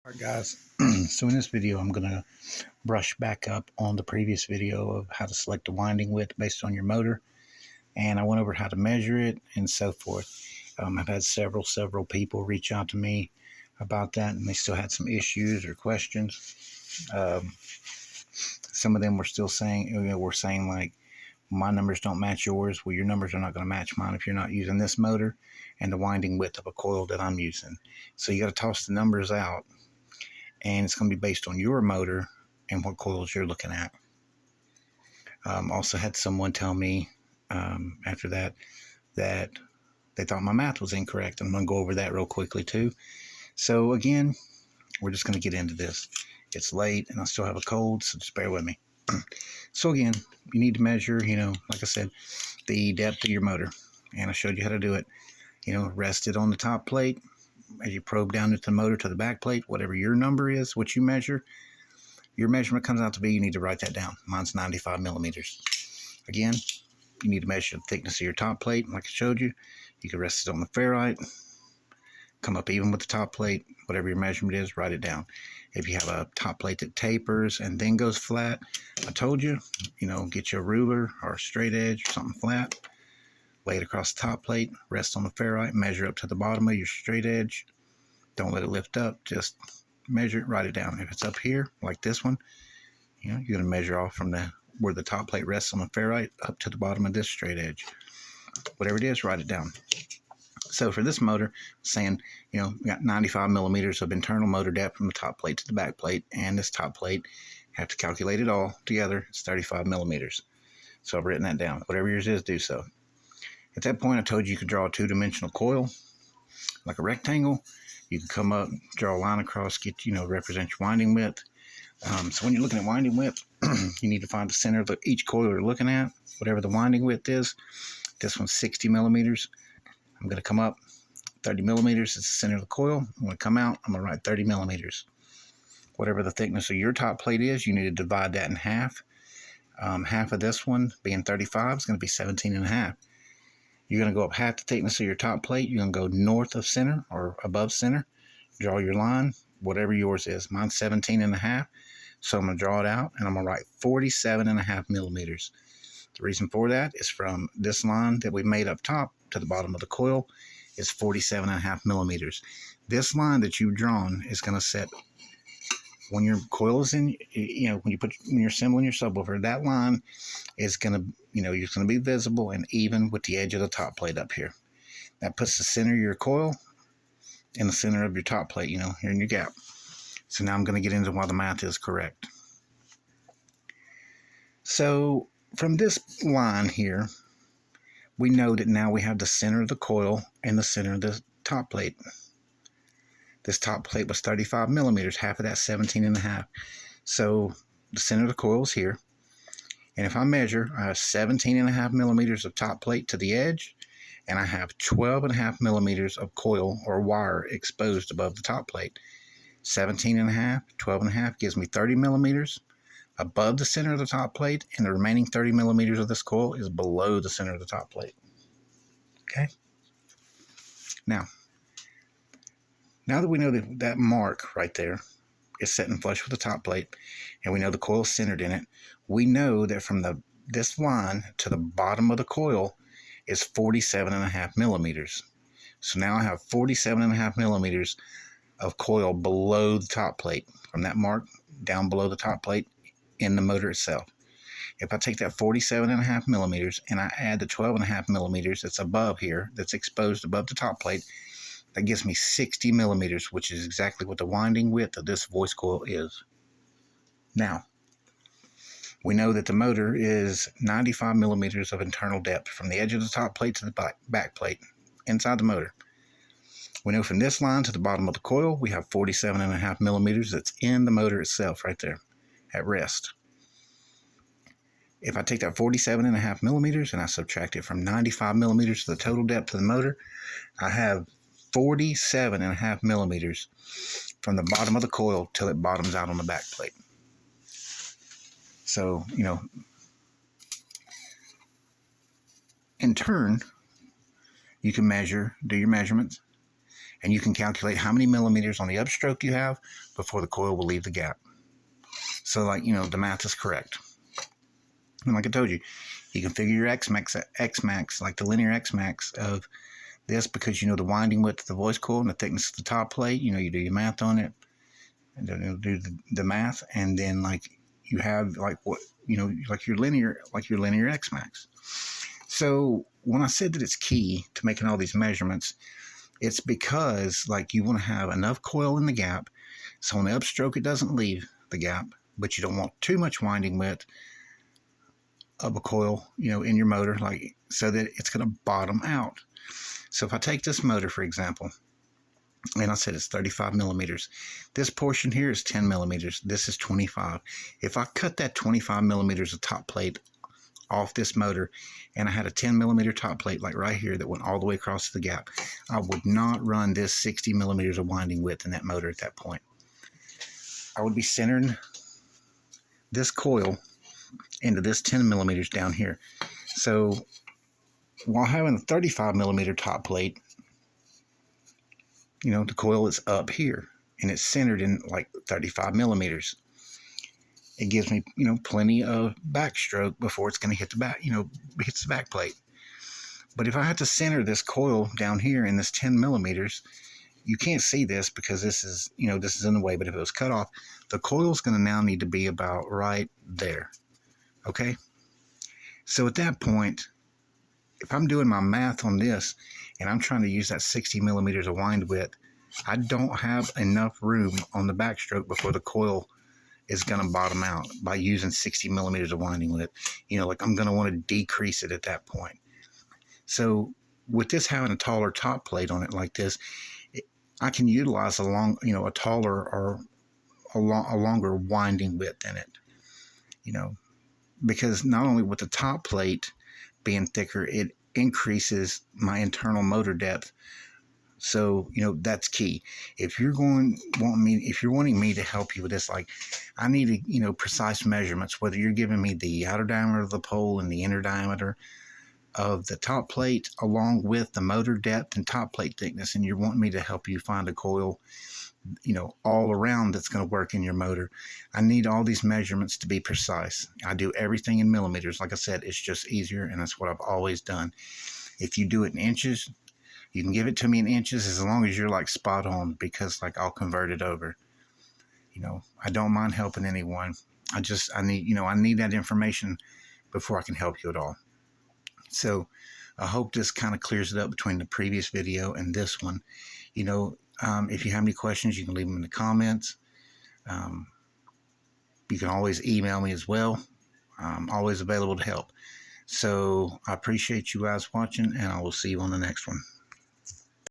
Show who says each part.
Speaker 1: Alright guys, so in this video I'm going to brush back up on the previous video of how to select a winding width based on your motor, and I went over how to measure it and so forth. I've had several people reach out to me about that, and they still had some issues or questions. Some of them were still saying, were saying like, my numbers don't match yours. Well, your numbers are not going to match mine if you're not using this motor and the winding width of a coil that I'm using. So you got to toss the numbers out, and it's going to be based on your motor and what coils you're looking at. Also had someone tell me after that they thought my math was incorrect. I'm going to go over that real quickly too. So again, we're just going to get into this. It's late and I still have a cold, so just bear with me. So again, you need to measure, like I said, the depth of your motor, and I showed you how to do it. Rest it on the top plate as you probe down into the motor to the back plate. Whatever your number is, what you measure, your measurement comes out to be, you need to write that down. Mine's 95 millimeters. Again, you need to measure the thickness of your top plate. Like I showed you, you can rest it on the ferrite, come up even with the top plate. Whatever your measurement is, write it down. If you have a top plate that tapers and then goes flat, I told you, get you a ruler or a straight edge or something flat, lay it across the top plate, rest on the ferrite, measure up to the bottom of your straight edge. Don't let it lift up, just measure it, write it down. If it's up here, like this one, you're going to measure off from where the top plate rests on the ferrite up to the bottom of this straight edge. Whatever it is, write it down. So for this motor, saying, we got 95 millimeters of internal motor depth from the top plate to the back plate, and this top plate, have to calculate it all together, it's 35 millimeters. So I've written that down. Whatever yours is, do so. At that point, I told you could draw a two-dimensional coil, like a rectangle. You can come up, draw a line across, represent your winding width. So when you're looking at winding width, you need to find the center of each coil you're looking at, whatever the winding width is. This one's 60 millimeters. I'm going to come up 30 millimeters is the center of the coil. I'm going to come out, I'm going to write 30 millimeters. Whatever the thickness of your top plate is, you need to divide that in half. Half of this one, being 35, is going to be 17 and a half. You're going to go up half the thickness of your top plate. You're going to go north of center or above center. Draw your line, whatever yours is. Mine's 17 and a half. So I'm going to draw it out, and I'm going to write 47 and a half millimeters. The reason for that is from this line that we made up top to the bottom of the coil is 47 and a half millimeters. This line that you've drawn is going to set when your coil is in, when you're assembling your subwoofer, that line is going to, it's going to be visible and even with the edge of the top plate up here. That puts the center of your coil in the center of your top plate, here in your gap. So now I'm going to get into why the math is correct. So from this line here, we know that now we have the center of the coil and the center of the top plate. This top plate was 35 millimeters, half of that 17 and a half. So the center of the coil is here. And if I measure, I have 17 and a half millimeters of top plate to the edge, and I have 12 and a half millimeters of coil or wire exposed above the top plate. 17 and a half, 12 and a half gives me 30 millimeters above the center of the top plate, and the remaining 30 millimeters of this coil is below the center of the top plate. Okay? Now that we know that mark right there is setting flush with the top plate, and we know the coil is centered in it, we know that from this line to the bottom of the coil is 47 and a half millimeters. So now I have 47 and a half millimeters of coil below the top plate, from that mark down below the top plate in the motor itself. If I take that 47 and a half millimeters and I add the 12 and a half millimeters that's above here, that's exposed above the top plate, that gives me 60 millimeters, which is exactly what the winding width of this voice coil is. Now, we know that the motor is 95 millimeters of internal depth from the edge of the top plate to the back plate inside the motor. We know from this line to the bottom of the coil, we have 47 and a half millimeters that's in the motor itself right there at rest. If I take that 47 and a half millimeters and I subtract it from 95 millimeters to the total depth of the motor, I have 47 and a half millimeters from the bottom of the coil till it bottoms out on the back plate. So, in turn, you can do your measurements, and you can calculate how many millimeters on the upstroke you have before the coil will leave the gap. So, like, the math is correct. And like I told you, you can figure your X max, like the linear X max of this, because you know the winding width of the voice coil and the thickness of the top plate. You do your math on it, and then you'll do the math, and then like you have like what like your linear X max. So when I said that it's key to making all these measurements, it's because like you want to have enough coil in the gap, so on the upstroke it doesn't leave the gap, but you don't want too much winding width of a coil, in your motor, like so that it's going to bottom out. So if I take this motor, for example, and I said it's 35 millimeters, this portion here is 10 millimeters, this is 25. If I cut that 25 millimeters of top plate off this motor, and I had a 10 millimeter top plate like right here that went all the way across the gap, I would not run this 60 millimeters of winding width in that motor at that point. I would be centering this coil into this 10 millimeters down here. So while having a 35 millimeter top plate, the coil is up here and it's centered in like 35 millimeters. It gives me, plenty of backstroke before it's going to hit the back, hits the back plate. But if I had to center this coil down here in this 10 millimeters, you can't see this because this is, this is in the way, but if it was cut off, the coil is going to now need to be about right there. Okay. So at that point, if I'm doing my math on this and I'm trying to use that 60 millimeters of wind width, I don't have enough room on the backstroke before the coil is going to bottom out by using 60 millimeters of winding width. Like I'm going to want to decrease it at that point. So with this having a taller top plate on it like this, I can utilize a taller or a longer winding width in it, because not only with the top plate being thicker, it increases my internal motor depth. So, that's key. If you're wanting me to help you with this, like I need precise measurements, whether you're giving me the outer diameter of the pole and the inner diameter of the top plate, along with the motor depth and top plate thickness, and you're wanting me to help you find a coil, all around that's going to work in your motor. I need all these measurements to be precise. I do everything in millimeters. Like I said, it's just easier, and that's what I've always done. If you do it in inches, you can give it to me in inches as long as you're like spot on, because like I'll convert it over. I don't mind helping anyone. I need that information before I can help you at all. So I hope this kind of clears it up between the previous video and this one. If you have any questions, you can leave them in the comments. You can always email me as well. I'm always available to help. So I appreciate you guys watching, and I will see you on the next one.